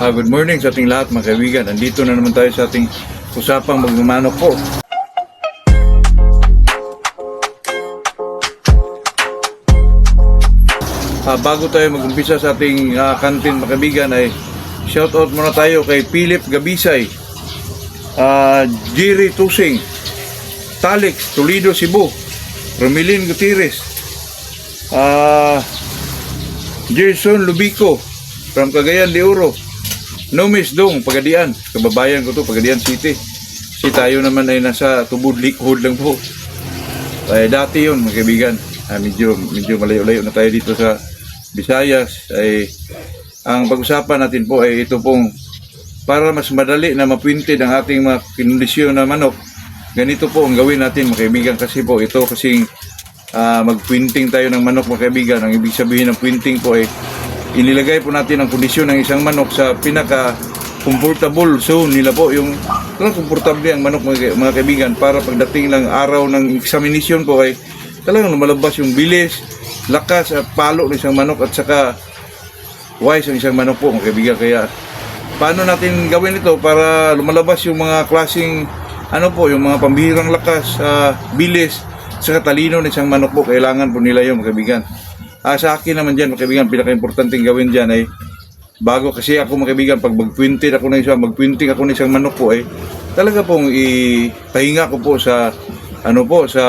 Good morning sa ating lahat mga kaibigan. Andito na naman tayo sa ating usapang magmamanok po. Bago tayo mag-umpisa sa ating content mga kaibigan ay shoutout muna tayo kay Philip Gabisay, Jerry Tusing, Talix, Toledo, Cebu, Romilin Gutierrez, Gerson Lubico from Cagayan de Oro, Nomis Dong, Pagadian, kababayan ko to, Pagadian City. Kasi tayo naman ay nasa Tubod, Likhod lang po. Dati yun mga kaibigan, medyo malayo-layo na tayo dito sa Visayas. Ang pag-usapan natin po ay ito pong para mas madali na mapwinted ang ating mga kondisyon na manok. Ganito po ang gawin natin mga kaibigan, kasi po ito kasing mag-printing tayo ng manok mga kaibigan. Ang ibig sabihin ng printing po ay inilagay po natin ang kondisyon ng isang manok sa pinaka comfortable zone nila po, yung talagang komportable ang manok mga kaibigan, para pagdating ng araw ng examination po ay talagang lumalabas yung bilis, lakas at palo ng isang manok at saka wise ang isang manok po mga kaibigan. Kaya paano natin gawin ito para lumalabas yung mga klaseng yung mga pambihirang lakas, bilis, saka talino ng isang manok po? Kailangan po nila yung mga kaibigan. Sa akin naman dyan mga kaibigan, pinaka-importanting gawin dyan ay bago kasi ako mga kaibigan, pag mag-printing ako ng isang manok po ay talaga pong ipahinga ko po sa sa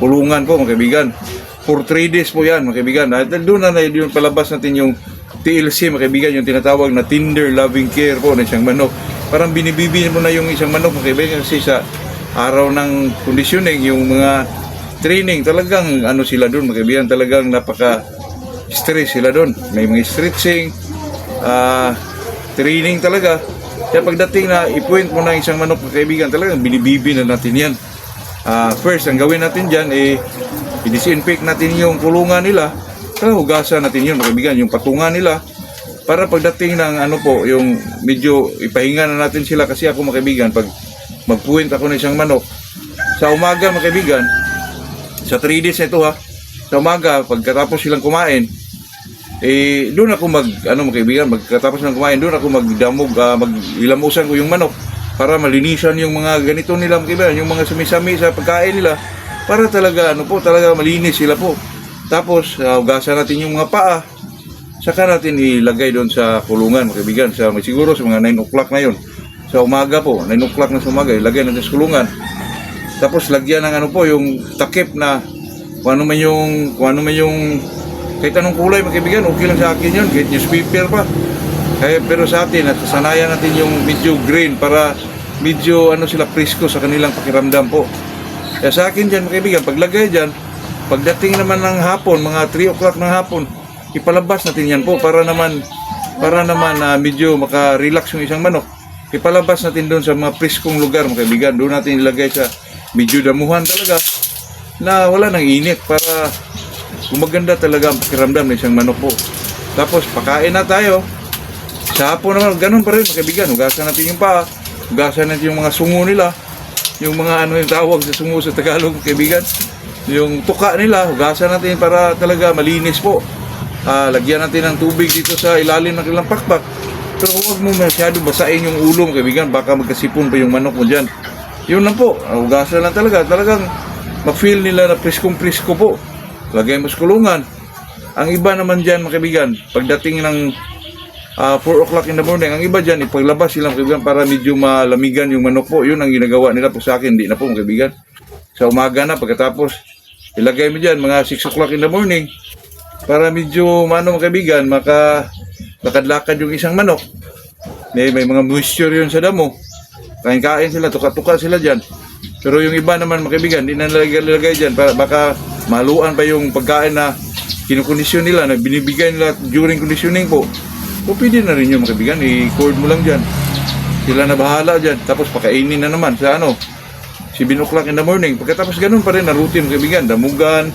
kulungan po mga kaibigan. For 3 days po yan mga kaibigan. Doon na yung palabas natin yung TLC mga kaibigan, yung tinatawag na tender loving care po ng isang manok. Parang binibibigyan mo na yung isang manok mga kaibigan, kasi sa araw ng conditioning, yung mga training, talagang sila doon mga kaibigan, talagang napaka-stress sila doon. May mga stretching, training talaga. Kaya pagdating na i-point mo na isang manok mga kaibigan, talagang binibibi na natin yan. First, ang gawin natin dyan i-disinfect natin yung kulungan nila. Hugasan natin yun mga kaibigan, yung patungan nila, para pagdating ng yung medyo ipahinga na natin sila. Kasi ako mga kaibigan, pag mag-point ako ng isang manok sa umaga mga kaibigan, sa 3 days na ito sa umaga, pagkatapos silang kumain, doon ako mga kaibigan, pagkatapos silang kumain, doon ako magdamog, magilamusan ko yung manok para malinisan yung mga ganito nila mga kaibigan, yung mga sami-sami sa pagkain nila, para talaga talaga malinis sila po. Tapos hugasan natin yung mga paa, saka natin ilagay doon sa kulungan mga kaibigan, siguro sa mga 9 o'clock na yun sa umaga po, 9 o'clock na sa umaga, ilagay natin sa kulungan. Tapos lagyan ng yung takip na kung ano man yung kahit anong kulay mga kaibigan, okay lang sa akin yun, kahit newspaper pa. Pero sa atin, sanayan natin yung medyo green para medyo sila presko sa kanilang pakiramdam po. Kaya sa akin dyan mga kaibigan, paglagay dyan, pagdating naman ng hapon, mga 3 o'clock ng hapon, ipalabas natin yan po para naman medyo maka-relax yung isang manok. Ipalabas natin doon sa mga preskong lugar mga kaibigan. Doon natin ilagay sa medyo damuhan talaga na wala nang init, para gumaganda talaga ang pakiramdam ng isang manok po. Tapos pakain na tayo. Sa hapon naman, ganun pa rin mga kaibigan. Hugasan natin yung paa, hugasan natin yung mga sungo nila, yung mga yung tawag sa sungo sa Tagalog mga kaibigan, yung tuka nila, hugasan natin para talaga malinis po. Lagyan natin ng tubig dito sa ilalim ng kanilang pakpak. Pero huwag mo masyado basain yung ulo mga kaibigan, baka magkasipon pa yung manok mo dyan. Yun lang po, hugasan lang talagang ma-feel nila na priskong-prisko po. Lagay mo sa kulungan. Ang iba naman dyan mga kaibigan, pagdating ng 4 o'clock in the morning, ang iba dyan, ipaglabas silang kaibigan para medyo malamigan yung manok po. Yun ang ginagawa nila po sa akin, hindi na po mga kaibigan. Sa umaga na, pagkatapos, ilagay mo dyan mga 6 o'clock in the morning, para medyo mga kaibigan, lakad-lakad yung isang manok. May mga moisture yun sa damo. Kain-kain sila, tuka-tuka sila dyan. Pero yung iba naman mga kaibigan, hindi na nalagay dyan, baka maluan pa yung pagkain na kinukondisyon nila, na binibigay nila during conditioning po. So pwede na rin yung mga kaibigan, i-cord mo lang dyan. Sila na bahala dyan. Tapos pakainin na naman sa 7 o'clock in the morning. Pagkatapos ganun pa rin na routine mga kaibigan, damugan,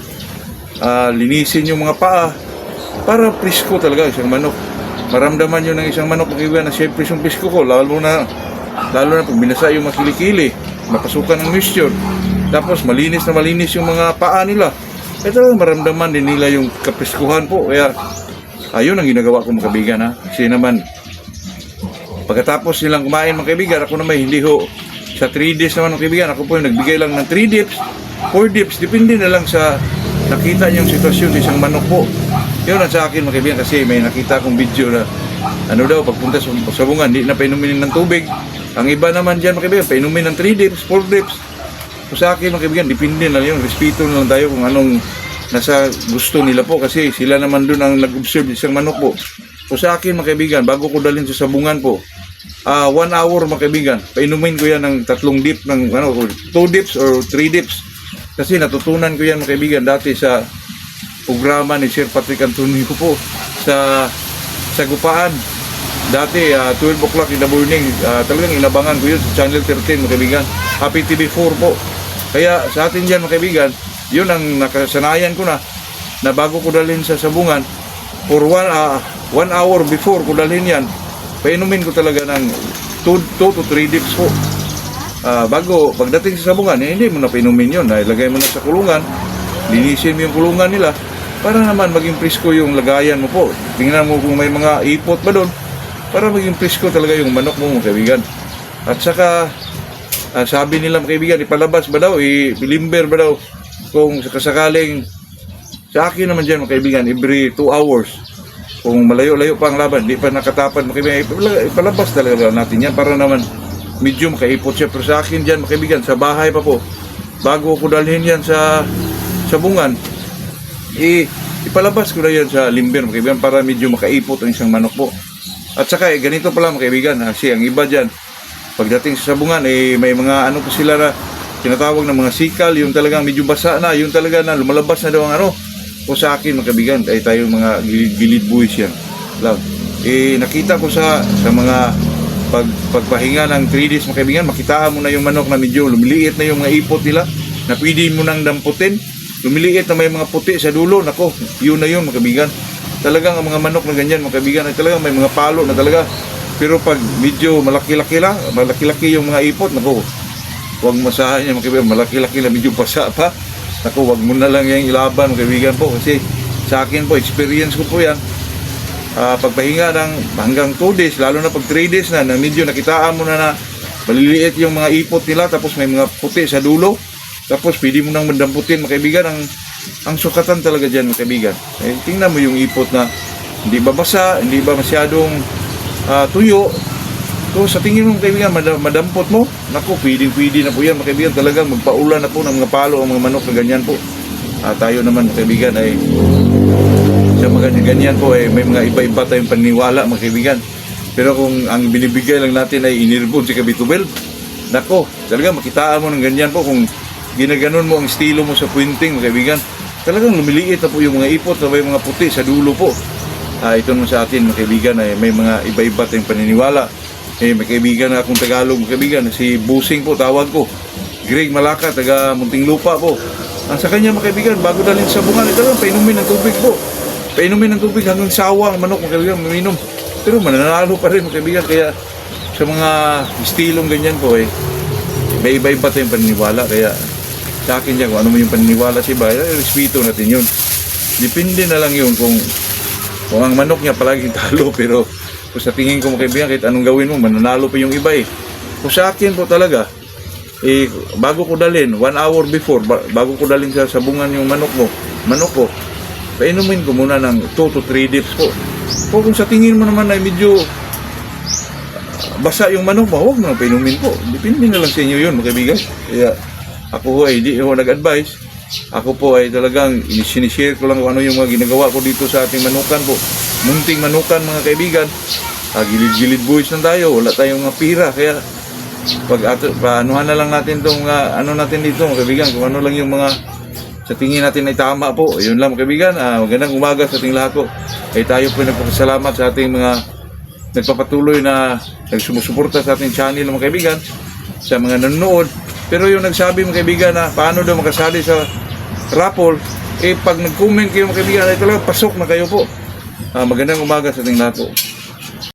linisin yung mga paa, para presko talaga isang manok. Maramdaman yun ng isang manok mga kaibigan na siyempre yung presko ko, lalo na pag binasa yung mga kilikili, mapasukan ng moisture, tapos malinis yung mga paa nila. Ito maramdaman din nila yung kapreskuhan po. Kaya ayun ang ginagawa ko mga kaibigan, ha. Kasi naman Pagkatapos nilang kumain mga kaibigan, ako naman hindi ho sa 3 days naman mga kaibigan, ako po yung nagbigay lang ng 3 dips, 4 dips, depende na lang sa nakita niyong sitwasyon ng isang manok po. Yun ang sa akin mga kaibigan, kasi may nakita akong video na ano daw, pagpunta sa sabungan, hindi na painumin ng tubig. Ang iba naman dyan mga kaibigan, painumin ng 3 dips, 4 dips. So sa akin mga kaibigan, depende na yun, respeto na lang tayo kung anong nasa gusto nila po, kasi sila naman doon ang nag-observe isang manok po. So sa akin mga kaibigan, bago ko dalhin sa sabungan po, 1 hour mga kaibigan, painumin ko yan ng 3 dip, ng 2 dips or 3 dips. Kasi natutunan ko yan mga kaibigan dati sa programa ni Sir Patrick Antonio po sa Gupaan. Dati 12 o'clock in the morning, talagang inabangan ko yun sa Channel 13 mga kaibigan. Happy TV4 po. Kaya sa atin dyan mga kaibigan, yun ang nakasanayan ko na bago ko dalhin sa sabungan, for 1 hour before ko dalhin yan, painumin ko talaga ng 2 to 3 dips po. Bago, pagdating sa sabungan, hindi mo na painumin yun. Ilagay mo na sa kulungan, linisin mo yung kulungan nila, para naman maging presko yung lagayan mo po. Tingnan mo kung may mga ipot ba doon, para maging presko talaga yung manok mo mga kaibigan. At saka, sabi nila mga kaibigan, ipalabas ba daw, ilimber ba daw, kung sakasakaling, sa akin naman dyan mga kaibigan, every 2 hours, kung malayo-layo pa ang laban, di pa nakatapan mga kaibigan, ipalabas talaga natin yan, para naman medyo makaipot siya. Pero sa akin dyan mga kaibigan, sa bahay pa po, bago ko dalhin yan sa sabungan, ipalabas ko na yan sa limber mga kaibigan, para medyo makaipot ang isang manok po. At saka ganito pala mga kaibigan, kasi ang iba dyan, pagdating sa sabungan, may mga ano po sila na tinatawag ng mga sikal, yung talagang medyo basa na, yung talaga na lumalabas na daw ang ano. O sa akin mga kaibigan, ay tayo mga gilid buwis yan lang. Nakita ko sa mga pagpahinga ng 3 days mga kaibigan, makitaan mo na yung manok na medyo lumiliit na yung mga ipot nila, na pwede mo nang damputin, lumiliit na may mga puti sa dulo. Nako, yun na yun mga kaibigan. Talagang ang mga manok na ganyan mga kaibigan ay talagang may mga palo na talaga. Pero pag medyo malaki-laki yung mga ipot, nako, huwag masahan yan mga kaibigan, malaki-laki na medyo pasa pa, nako, huwag mo na lang yung ilaban mga kaibigan po. Kasi sa akin po, experience ko po yan, pagpahinga ng hanggang 2 days, lalo na pag 3 days na medyo nakitaan mo na maliliit yung mga ipot nila, tapos may mga puti sa dulo, tapos pwede mo nang mandamputin mga kaibigan. Ang sukatan talaga dyan mga kaibigan, tingnan mo yung ipot na hindi ba basa, hindi ba masyadong tuyo. So sa tingin mo mga kaibigan, madampot mo, naku, pwede na po yan mga kaibigan. Talagang magpaulan na po ng mga palo ang mga manok na ganyan po. Tayo naman mga kaibigan ay sa mga ganyan po, may mga iba-iba tayong paniniwala mga kaibigan. Pero kung ang binibigay lang natin ay inirbon si Kabitubel, nako, talagang makitaan mo ng ganyan po. Kung ginaganon mo ang estilo mo sa pointing mga kaibigan, talagang lumiliit na po yung mga ipot na may mga puti sa dulo po. Ito naman sa atin mga kaibigan ay may mga iba-iba tayong paniniwala. May kaibigan na akong Tagalog mga kaibigan, si Busing po tawag ko, Greg Malaka, taga Muntinlupa po. Sa kanya mga kaibigan, bago dalhin sa sabungan, ito lang, painumin ng tubig po. Painumin ng tubig hanggang sawa ang manok mga kaibigan, maminom. Pero mananalo pa rin mga kaibigan. Kaya sa mga estilong ganyan po, may iba-iba tayong paniniwala. Kaya sa akin dyan, kung ano mo yung paniniwala sa iba, respeto natin yun. Depende na lang yun kung ang manok niya palaging talo, pero kung sa tingin ko mga kaibigan, kahit anong gawin mo, mananalo pa yung iba Kung sa akin po talaga, bago ko dalhin, 1 hour before, bago ko dalhin sa sabungan yung manok ko, painumin ko muna ng 2 to 3 dips po. Kung sa tingin mo naman ay medyo basa yung manok mo, huwag mo nang painumin po. Depende na lang sa inyo yun mga kaibigan. Kaya ako po ay hindi ako nag-advise. Ako po ay talagang sinishare ko lang kung ano yung mga ginagawa ko dito sa ating manukan po. Munting manukan mga kaibigan. Gilid-gilid boys lang tayo, wala tayong mga pira. Kaya paanuhan na lang natin itong ano natin dito mga kaibigan, kung ano lang yung mga sa tingin natin ay tama po. Yun lang mga kaibigan. Magandang umaga sa ating lahat po. Tayo po nagpapasalamat sa ating mga nagpapatuloy na nagsumusuporta sa ating channel mga kaibigan, sa mga nanonood. Pero yung nagsabi mga kaibigan na paano daw makasali sa raffle, pag nag-comment kayo mga kaibigan, ay talaga pasok na kayo po. Magandang umaga sa ating lahat po.